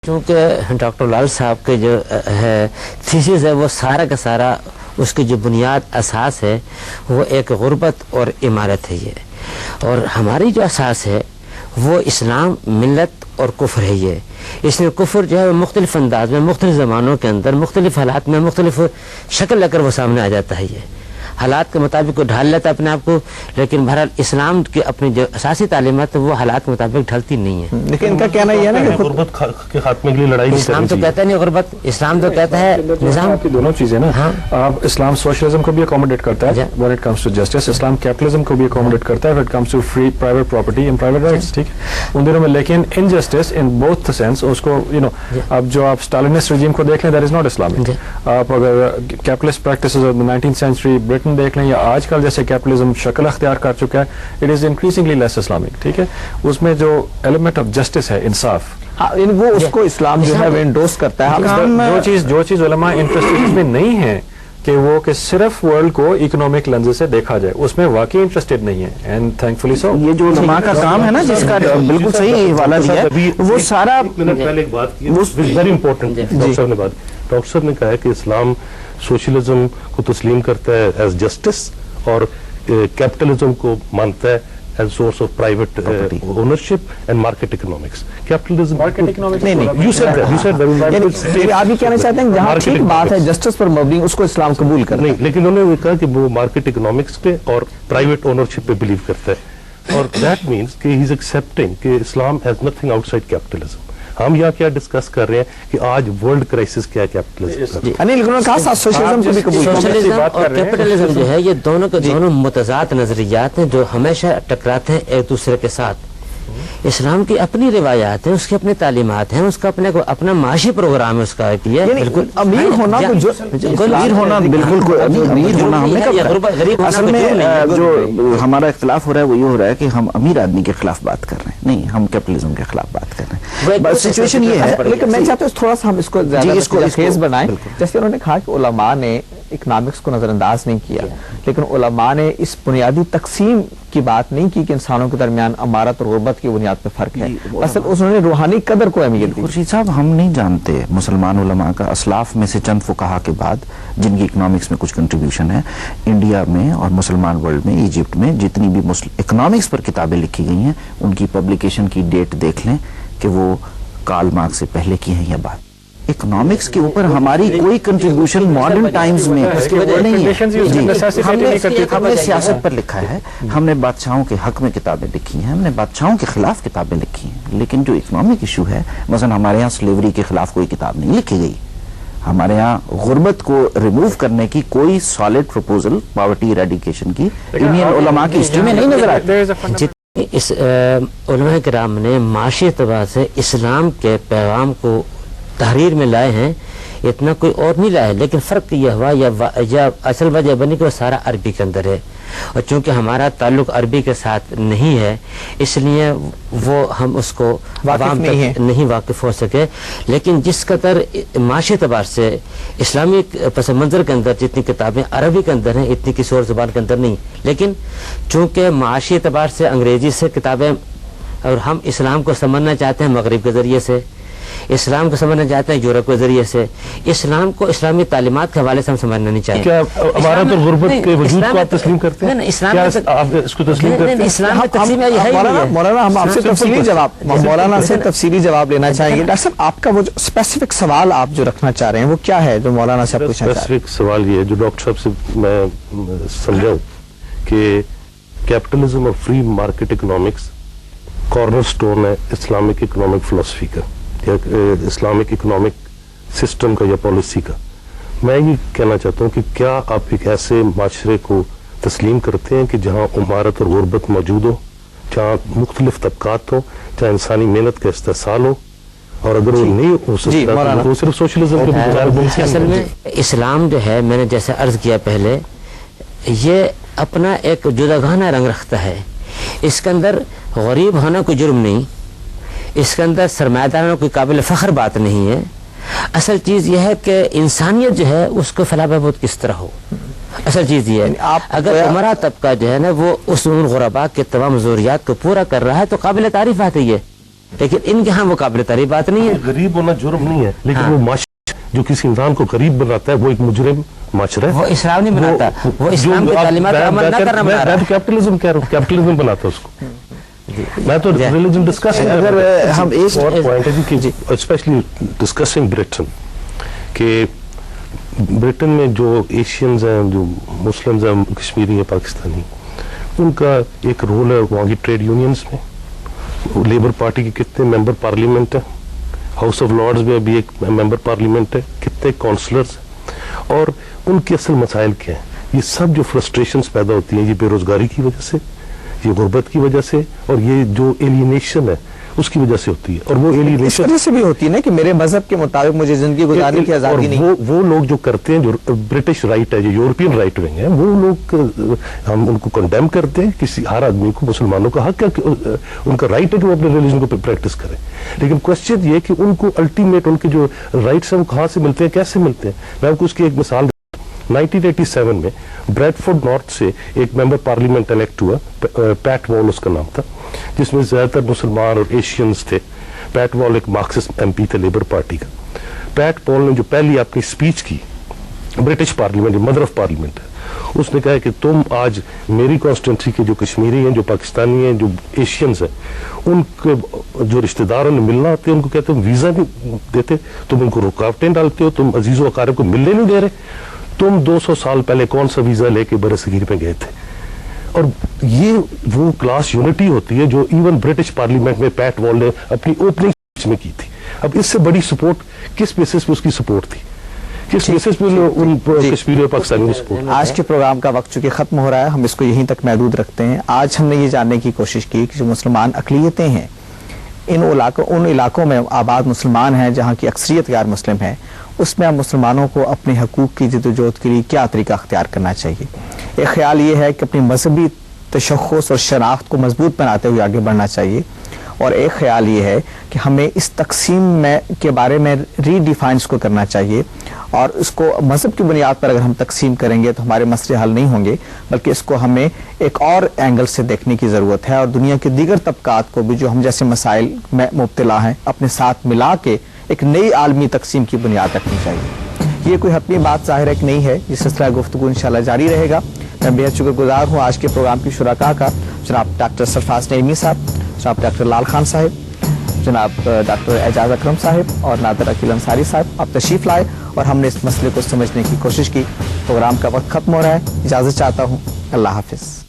چونکہ ڈاکٹر لال صاحب کے جو ہے تھیسس ہے وہ سارا کا سارا اس کی جو بنیاد اساس ہے وہ ایک غربت اور عمارت ہے یہ، اور ہماری جو اساس ہے وہ اسلام، ملت اور کفر ہے یہ۔ اس میں کفر جو ہے وہ مختلف انداز میں، مختلف زمانوں کے اندر، مختلف حالات میں، مختلف شکل لے کر وہ سامنے آ جاتا ہے، یہ حالات کے مطابق وہ ڈھال لیتا ہے اپنے آپ کو، لیکن بہرحال اسلام کی اپنی جو اساسی تعلیمات وہ حالات کے مطابق ڈھلتی نہیں ہے۔ لیکن ان کا کہنا یہ ہے نا کہ غربت کے خاتمے کے لیے لڑائی نہیں اسلام تو کہتا نہیں غربت، اسلام تو کہتا ہے نظام کی دونوں چیزیں نا، اسلام سوشلزم کو بھی اکوموڈیٹ کرتا ہے when it comes to justice، Islam capitalism کو بھی اکوموڈیٹ کرتا ہے when it comes to free private property and private rights، ٹھیک ہے ان دنوں میں، لیکن injustice in both the sense اس کو اب جو آپ اسٹالینسٹ رجیم کو دیکھ لیں that is not Islamic، آپ اگر capitalist practices of the 19th century Britain دیکھ لیں یا آج کل جیسے کیپٹلزم شکل اختیار کر چکا ہے، it is increasingly less Islamic، ٹھیک ہے اس میں جو ایلیمنٹ آف جسٹس ہے، انصاف، وہ اس کو اسلام جو ہے وہ انڈورس کرتا ہے۔ جو چیز علماء انٹرسٹڈ میں نہیں ہے کہ وہ کہ صرف ورلڈ کو اکنامک لینز سے دیکھا جائے، اس میں واقعی انٹرسٹڈ نہیں ہے، اینڈ تھینکفلی سو۔ یہ جو علماء کا کام ہے نا جس کا بالکل صحیح حوالہ دیا ہے، وہ سارا پہلے ایک بات کی ویری امپورٹنٹ، ڈاکٹر صاحب نے بات، ڈاکٹر صاحب نے کہا ہے کہ اسلام سوشلزم کو تسلیم کرتا ہے ایز جسٹس اور کیپٹلزم کو مانتا ہے as source of private ownership and market economics. Capitalism, market economics. نہیں، you said that. آپ یہ کہنا چاہتے ہیں کہ جہاں ٹھیک بات ہے جسٹس پر مبنی اس کو اسلام قبول کرتا ہے، نہیں، لیکن انہوں نے کہا کہ وہ مارکیٹ اکنامکس پہ اور پرائیویٹ اونرشپ پہ بلیو کرتا ہے، اور دیٹ مینس کہ ہی از ایکسیپٹنگ کہ Islam has nothing out side capitalism. ہم یہاں کیا ڈسکس کر رہے ہیں کہ آج ورلڈ کرائسس کیا ہے کیپٹلزم کا، لیکن انہوں نے کہا سوشلزم کو بھی قبول کرتا ہے۔ سوشلزم اور کیپٹلزم جو ہے یہ دونوں کے دونوں متضاد نظریات ہیں جو ہمیشہ ٹکراتے ہیں ایک دوسرے کے ساتھ۔ اسلام کی اپنی روایات ہیں، اس کی اپنی تعلیمات ہیں، اس کا اپنا معاشی پروگرام ہے اس کا، بالکل امیر ہونا امیر ہونا بالکل امیر ہونا ہم نے کب، اصل میں جو ہمارا اختلاف ہو رہا ہے وہ یہ ہو رہا ہے کہ ہم امیر آدمی کے خلاف بات کر رہے ہیں، نہیں ہم کیپٹلزم کے خلاف بات کر رہے ہیں، سچویشن یہ ہے۔ لیکن میں چاہتا ہوں تھوڑا سا ہم اس کو زیادہ خیز بنائیں، جیسے انہوں نے کہا کہ علماء نے اکنامکس کو نظر انداز نہیں کیا، لیکن علماء نے اس بنیادی تقسیم کی بات نہیں کی کہ انسانوں کے درمیان امارت اور غربت کی بنیاد پہ فرق ہے، اصل انہوں نے روحانی قدر کو اہمیت دی۔ خورشید صاحب، ہم نہیں جانتے مسلمان علماء کا اسلاف میں سے چند فقہا کے بعد جن کی اکنامکس میں کچھ کنٹریبیوشن ہے، انڈیا میں اور مسلمان ورلڈ میں، ایجپٹ میں جتنی بھی اکنامکس پر کتابیں لکھی گئی ہیں ان کی پبلیکیشن کی ڈیٹ دیکھ لیں کہ وہ کارل مارکس سے پہلے کی ہیں یا بعد۔ اکنامکس کے اوپر ہماری کوئی کنٹریبیوشن ماڈرن ٹائمز میں نہیں ہے۔ ہم نے سیاست پر لکھا ہے، ہم نے بادشاہوں کے حق میں کتابیں لکھی ہیں، ہم نے بادشاہوں کے خلاف کتابیں لکھی ہیں، لیکن جو اکنامک ایشو ہے، مثلا ہمارے یہاں سلیوری کے خلاف کوئی کتاب نہیں لکھی گئی، ہمارے یہاں غربت کو ریموو کرنے کی کوئی سالڈ پروپوزل پاورٹی ایریڈیکیشن کی انڈین علماء کی ہسٹری میں نہیں نظر آتی۔ اس علماء کرام نے معاشی اعتبار سے اسلام کے پیغام کو تحریر میں لائے ہیں، اتنا کوئی اور نہیں لائے، لیکن فرق یہ ہوا یا اصل وجہ بنی کہ وہ سارا عربی کے اندر ہے، اور چونکہ ہمارا تعلق عربی کے ساتھ نہیں ہے اس لیے وہ ہم اس کو عوام تک نہیں واقف ہو سکے، لیکن جس قدر معاشی اعتبار سے اسلامی پس منظر کے اندر جتنی کتابیں عربی کے اندر ہیں اتنی کسی اور زبان کے اندر نہیں، لیکن چونکہ معاشی اعتبار سے انگریزی سے کتابیں، اور ہم اسلام کو سمجھنا چاہتے ہیں مغرب کے ذریعے سے، اسلام کو سمجھنا چاہتے ہیں یورپ کے ذریعے سے، اسلام کو اسلامی تعلیمات کے حوالے سے ہم سمجھنا نہیں چاہتے۔ کیا امارت اور غربت کے وجود کو آپ تسلیم کرتے ہیں؟ کیا آپ اس کو تسلیم کرتے ہیں؟ اسلام میں تقسیم یہ ہے۔ مولانا ہم آپ سے تفصیلی جواب لینا چاہیں گے۔ ڈاکٹر صاحب آپ کا وہ جو اسپیسیفک سوال آپ جو رکھنا چاہ رہے ہیں وہ کیا ہے جو مولانا سے پوچھنا چاہ رہے ہیں؟ اسپیسیفک سوال یہ ہے جو ڈاکٹر صاحب سے میں سمجھاؤں کہ کیپٹلزم اور free market economics corner stone ہے اسلامک اکنامک فلسفی کا یا اسلامک اکنامک سسٹم کا یا پالیسی کا۔ میں یہ کہنا چاہتا ہوں کہ کیا آپ ایک ایسے معاشرے کو تسلیم کرتے ہیں کہ جہاں امارت اور غربت موجود ہو، جہاں مختلف طبقات ہوں، جہاں انسانی محنت کا استحصال ہو، اور اگر وہ نہیں ہو سکتا تو صرف سوشلزم کے بغیر؟ اصل میں اسلام جو ہے، میں نے جیسے عرض کیا پہلے، یہ اپنا ایک جداگانہ رنگ رکھتا ہے، اس کے اندر غریب ہونا کوئی جرم نہیں، اس کے اندر سرمایہ دار ہونا کوئی قابل فخر بات نہیں ہے، اصل چیز یہ ہے کہ انسانیت جو ہے اس کو فلاح بہبود کس طرح ہو، اصل چیز یہ ہے۔ اگر عمرہ طبقہ جو ہے نا وہ اس غربا کے تمام ضروریات کو پورا کر رہا ہے تو قابل تعریف بات ہے یہ، لیکن ان کے ہاں وہ قابل تعریف بات نہیں ہے. غریب ہونا جرم نہیں ہے، لیکن وہ معاشرہ جو کسی انسان کو غریب بناتا ہے وہ ایک مجرم معاشرہ ہے. وہ اسلام نہیں بناتا، وہ اسلام کی تعلیمات پر عمل نہ کرنا بنا رہا ہے. میں کیپٹلزم کہہ رہا ہوں، کیپٹلزم بناتا اس کو. میں تو ریلیجن ڈسکس اگر ہم ایک پوائنٹ ہے اسپیشلی ڈسکسنگ برٹن، کہ برٹن میں جو ایشینز ہیں، جو مسلمز ہیں، کشمیری ہیں، پاکستانی، ان کا ایک رول ہے وہاں کی ٹریڈ یونینز میں. لیبر پارٹی کے کتنے ممبر پارلیمنٹ ہیں، ہاؤس آف لارڈز میں ابھی ایک ممبر پارلیمنٹ ہے، کتنے کونسلرز ہیں، اور ان کے اصل مسائل کیا ہیں. یہ سب جو فرسٹریشنز پیدا ہوتی ہیں، یہ بے روزگاری کی وجہ سے، یہ غربت کی وجہ سے، اور یہ جو ایلینیشن ہے اس کی وجہ سے ہوتی ہے. اور وہ ایلینیشن اس وجہ سے بھی ہوتی ہے نا کہ میرے مذہب کے مطابق مجھے زندگی گزارنے کی آزادی نہیں. وہ لوگ جو کرتے ہیں، جو برٹش رائٹ ہے، جو یورپین رائٹ ونگ ہے، وہ لوگ ہم ان کو کنڈیم کرتے ہیں. کسی ہر آدمی کو، مسلمانوں کا حق ہے کہ ان کا رائٹ ہے کہ وہ اپنے ریلیجن کو پریکٹس کریں. لیکن کوشچن یہ کہ ان کو الٹیمیٹ ان کے جو رائٹس ہیں وہ کہاں سے ملتے ہیں، کیسے ملتے ہیں. میں آپ کو اس کی ایک مثال 1987 میں بریڈفورڈ نارتھ سے ایک ممبر پارلیمنٹ الیکٹ ہوا، پیٹ وال اس کا نام تھا، جس میں زیادہ تر مسلمان اور ایشینز تھے. پیٹ وال ایک مارکسسٹ ایم پی تھے لیبر پارٹی کا. پیٹ پال نے جو پہلی اپنی سپیچ کی British parliament, mother of parliament ہے، اس نے کہا کہ تم آج میری کانسٹیٹوئنسی کے جو کشمیری ہیں، جو پاکستانی ہیں، جو ایشینز ہیں، ان کے جو رشتہ دار انہیں ملنا آتے ہیں، ان کو کہتے ہیں ویزا نہیں دیتے، تم ان کو رکاوٹیں ڈالتے ہو، تم عزیز و اقارب کو ملنے نہیں دے رہے. تم 200 سال پہلے کون سا ویزا لے کے برصغیر میں گئے تھے. اور یہ وہ کلاس یونٹی ہوتی ہے جو ایون برٹش پارلیمنٹ میں پیٹ وال نے اپنی اوپننگ اسپیچ میں کی تھی. اب اس سے بڑی سپورٹ کس بیسس پہ اس کی سپورٹ تھی، کس بیسس پہ ان کشمیری اور پاکستانی کی سپورٹ. آج کے پروگرام کا وقت چونکہ ختم ہو رہا ہے، ہم اس کو یہیں تک محدود رکھتے ہیں. آج ہم نے یہ جاننے کی کوشش کی کہ جو مسلمان اقلیتیں ہیں، ان علاقوں میں آباد مسلمان ہیں جہاں کی اکثریت غیر مسلم ہے، اس میں ہم مسلمانوں کو اپنے حقوق کی جدوجہد کے لیے کیا طریقہ اختیار کرنا چاہیے. ایک خیال یہ ہے کہ اپنی مذہبی تشخص اور شناخت کو مضبوط بناتے ہوئے آگے بڑھنا چاہیے، اور ایک خیال یہ ہے کہ ہمیں اس تقسیم کے بارے میں ری ڈیفائنس کو کرنا چاہیے، اور اس کو مذہب کی بنیاد پر اگر ہم تقسیم کریں گے تو ہمارے مسئلے حل نہیں ہوں گے، بلکہ اس کو ہمیں ایک اور اینگل سے دیکھنے کی ضرورت ہے، اور دنیا کے دیگر طبقات کو بھی جو ہم جیسے مسائل میں مبتلا ہیں اپنے ساتھ ملا کے ایک نئی عالمی تقسیم کی بنیاد رکھنی چاہیے. یہ کوئی حتمی بات ظاہر ہے کہ نہیں ہے. یہ سلسلہ گفتگو انشاءاللہ جاری رہے گا. میں بہت شکر گزار ہوں آج کے پروگرام کی شرکاء کا، جناب ڈاکٹر سرفراز نعیمی صاحب، جناب ڈاکٹر لال خان صاحب، جناب ڈاکٹر اعجاز اکرم صاحب اور نادر عقیل انصاری صاحب. آپ تشریف لائے اور ہم نے اس مسئلے کو سمجھنے کی کوشش کی. پروگرام کا وقت ختم ہو رہا ہے، اجازت چاہتا ہوں. اللہ حافظ.